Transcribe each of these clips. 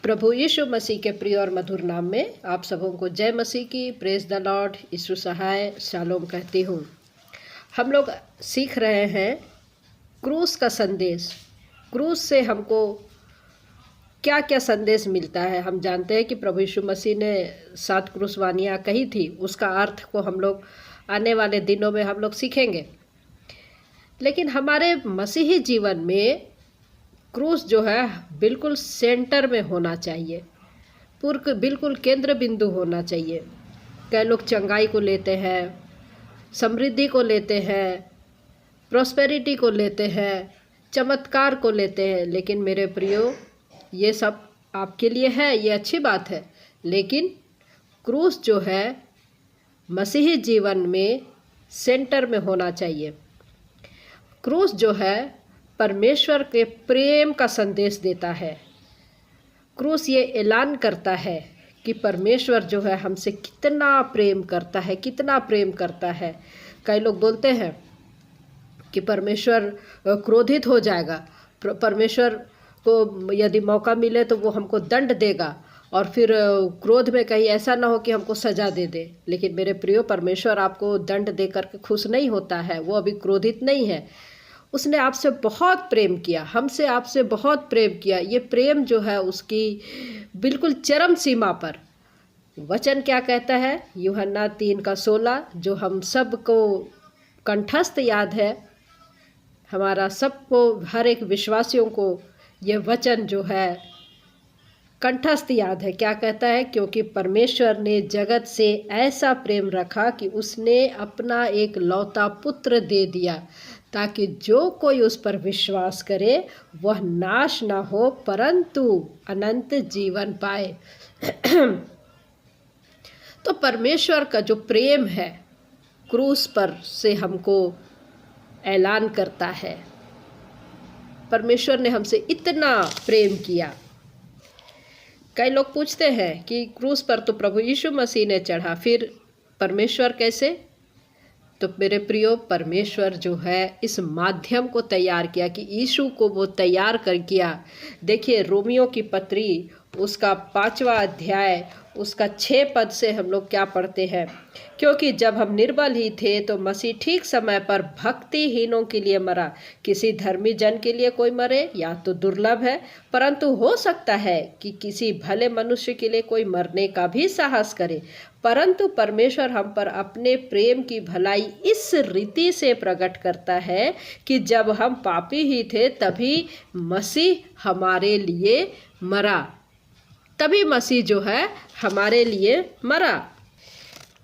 प्रभु यीशु मसीह के प्रिय और मधुर नाम में आप सबों को जय मसीह की, प्रेज द लॉर्ड, यीशु सहाय, शालोम कहती हूँ। हम लोग सीख रहे हैं क्रूस का संदेश। क्रूस से हमको क्या क्या संदेश मिलता है। हम जानते हैं कि प्रभु यीशु मसीह ने 7 क्रूसवानियाँ कही थी, उसका अर्थ को हम लोग आने वाले दिनों में हम लोग सीखेंगे। लेकिन हमारे मसीही जीवन में क्रूस जो है बिल्कुल सेंटर में होना चाहिए, बिल्कुल केंद्र बिंदु होना चाहिए। कई लोग चंगाई को लेते हैं, समृद्धि को लेते हैं, प्रॉस्पेरिटी को लेते हैं, चमत्कार को लेते हैं। लेकिन मेरे प्रियो, ये सब आपके लिए है, ये अच्छी बात है। लेकिन क्रूस जो है मसीही जीवन में सेंटर में होना चाहिए। क्रूस जो है परमेश्वर के प्रेम का संदेश देता है। क्रूस ये ऐलान करता है कि परमेश्वर जो है हमसे कितना प्रेम करता है, कितना प्रेम करता है। कई लोग बोलते हैं कि परमेश्वर क्रोधित हो जाएगा, परमेश्वर को यदि मौका मिले तो वो हमको दंड देगा और फिर क्रोध में कहीं ऐसा ना हो कि हमको सज़ा दे दे। लेकिन मेरे प्रियो, परमेश्वर आपको दंड दे करके खुश नहीं होता है, वो अभी क्रोधित नहीं है। उसने आपसे बहुत प्रेम किया, हमसे आपसे बहुत प्रेम किया। ये प्रेम जो है उसकी बिल्कुल चरम सीमा पर। वचन क्या कहता है? यूहन्ना 3:16, जो हम सबको कंठस्थ याद है, हमारा सबको, हर एक विश्वासियों को ये वचन जो है कंठस्थ याद है। क्या कहता है? क्योंकि परमेश्वर ने जगत से ऐसा प्रेम रखा कि उसने अपना एक लौता पुत्र दे दिया, ताकि जो कोई उस पर विश्वास करे वह नाश ना हो परंतु अनंत जीवन पाए। तो परमेश्वर का जो प्रेम है क्रूस पर से हमको ऐलान करता है। परमेश्वर ने हमसे इतना प्रेम किया। कई लोग पूछते हैं कि क्रूस पर तो प्रभु यीशु मसीह ने चढ़ा, फिर परमेश्वर कैसे? तो मेरे प्रियो, परमेश्वर जो है इस माध्यम को तैयार किया कि यीशु को वो तैयार कर किया। देखिए, रोमियो की पत्री उसका 5वां अध्याय उसका 6 पद से हम लोग क्या पढ़ते हैं? क्योंकि जब हम निर्बल ही थे तो मसीह ठीक समय पर भक्तिहीनों के लिए मरा। किसी धर्मी जन के लिए कोई मरे या तो दुर्लभ है, परंतु हो सकता है कि किसी भले मनुष्य के लिए कोई मरने का भी साहस करे। परंतु परमेश्वर हम पर अपने प्रेम की भलाई इस रीति से प्रकट करता है कि जब हम पापी ही थे तभी मसीह हमारे लिए मरा। तभी मसीह जो है हमारे लिए मरा।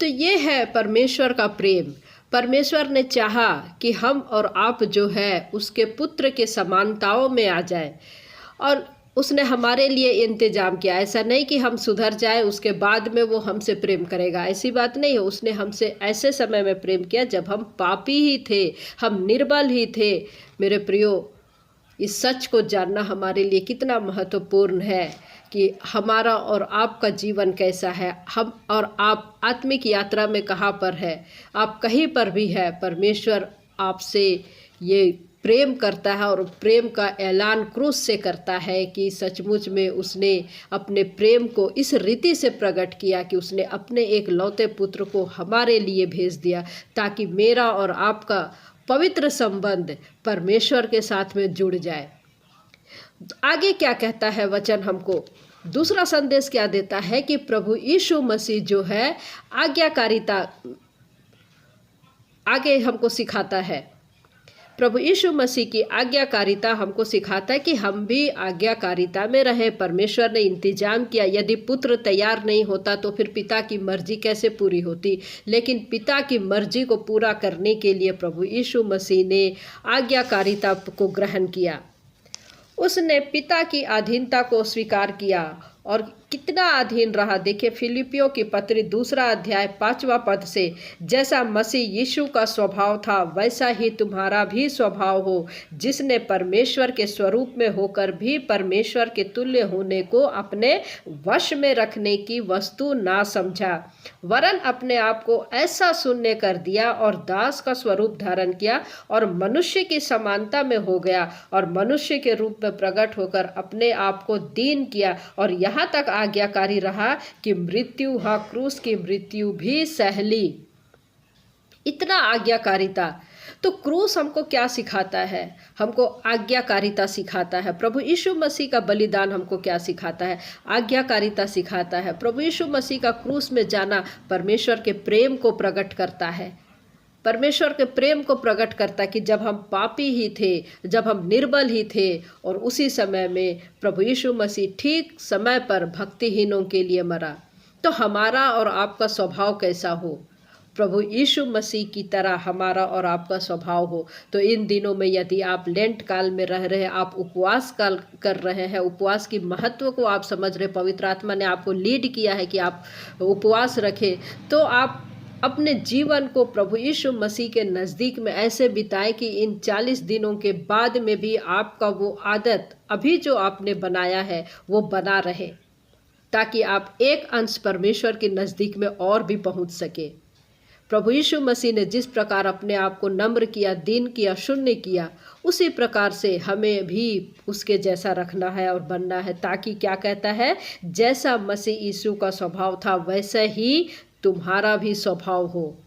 तो ये है परमेश्वर का प्रेम। परमेश्वर ने चाहा कि हम और आप जो है उसके पुत्र के समानताओं में आ जाए, और उसने हमारे लिए इंतजाम किया। ऐसा नहीं कि हम सुधर जाए उसके बाद में वो हमसे प्रेम करेगा, ऐसी बात नहीं है। उसने हमसे ऐसे समय में प्रेम किया जब हम पापी ही थे, हम निर्बल ही थे। मेरे प्रियो, इस सच को जानना हमारे लिए कितना महत्वपूर्ण है कि हमारा और आपका जीवन कैसा है, हम और आप आत्मिक यात्रा में कहाँ पर है। आप कहीं पर भी है, परमेश्वर आपसे ये प्रेम करता है और प्रेम का ऐलान क्रूस से करता है कि सचमुच में उसने अपने प्रेम को इस रीति से प्रकट किया कि उसने अपने एक लौते पुत्र को हमारे लिए भेज दिया, ताकि मेरा और आपका पवित्र संबंध परमेश्वर के साथ में जुड़ जाए। आगे क्या कहता है वचन हमको? दूसरा संदेश क्या देता है कि प्रभु यीशु मसीह जो है आज्ञाकारिता आगे हमको सिखाता है। प्रभु यीशु मसीह की आज्ञाकारिता हमको सिखाता है कि हम भी आज्ञाकारिता में रहे। परमेश्वर ने इंतजाम किया। यदि पुत्र तैयार नहीं होता तो फिर पिता की मर्जी कैसे पूरी होती? लेकिन पिता की मर्जी को पूरा करने के लिए प्रभु यीशु मसीह ने आज्ञाकारिता को ग्रहण किया। उसने पिता की अधीनता को स्वीकार किया और कितना अधीन रहा। देखिए, फिलिपियों की पत्री 2 अध्याय 5वां पद से, जैसा मसीह यीशु का स्वभाव था वैसा ही तुम्हारा भी स्वभाव हो, जिसने परमेश्वर के स्वरूप में होकर भी परमेश्वर के तुल्य होने को अपने वश में रखने की वस्तु ना समझा, वरन अपने आप को ऐसा शून्य कर दिया और दास का स्वरूप धारण किया और मनुष्य की समानता में हो गया और मनुष्य के रूप में प्रकट होकर अपने आप को दीन किया और यहाँ तक आज्ञाकारी रहा कि मृत्यु, हाँ क्रूस की मृत्यु भी सह ली। इतना आज्ञाकारिता। तो क्रूस हमको क्या सिखाता है? हमको आज्ञाकारिता सिखाता है। प्रभु यीशु मसीह का बलिदान हमको क्या सिखाता है? आज्ञाकारिता सिखाता है। प्रभु यीशु मसीह का क्रूस में जाना परमेश्वर के प्रेम को प्रकट करता है। परमेश्वर के प्रेम को प्रकट करता कि जब हम पापी ही थे, जब हम निर्बल ही थे, और उसी समय में प्रभु यीशु मसीह ठीक समय पर भक्तिहीनों के लिए मरा। तो हमारा और आपका स्वभाव कैसा हो? प्रभु यीशु मसीह की तरह हमारा और आपका स्वभाव हो। तो इन दिनों में यदि आप लेंट काल में रह रहे हैं, आप उपवास काल कर रहे हैं, उपवास की महत्व को आप समझ रहे, पवित्र आत्मा ने आपको लीड किया है कि आप उपवास रखें, तो आप अपने जीवन को प्रभु यीशु मसीह के नज़दीक में ऐसे बिताएं कि इन 40 दिनों के बाद में भी आपका वो आदत अभी जो आपने बनाया है वो बना रहे, ताकि आप एक अंश परमेश्वर के नज़दीक में और भी पहुंच सके। प्रभु यीशु मसीह ने जिस प्रकार अपने आप को नम्र किया, दीन किया, शून्य किया, उसी प्रकार से हमें भी उसके जैसा रखना है और बनना है, ताकि क्या कहता है, जैसा मसीह यीशु का स्वभाव था वैसा ही तुम्हारा भी स्वभाव हो।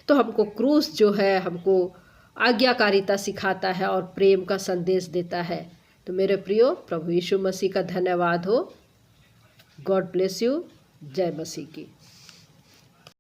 तो हमको क्रूस जो है हमको आज्ञाकारिता सिखाता है और प्रेम का संदेश देता है। तो मेरे प्रियो, प्रभु यीशु मसीह का धन्यवाद हो। God bless you. जय मसीह की।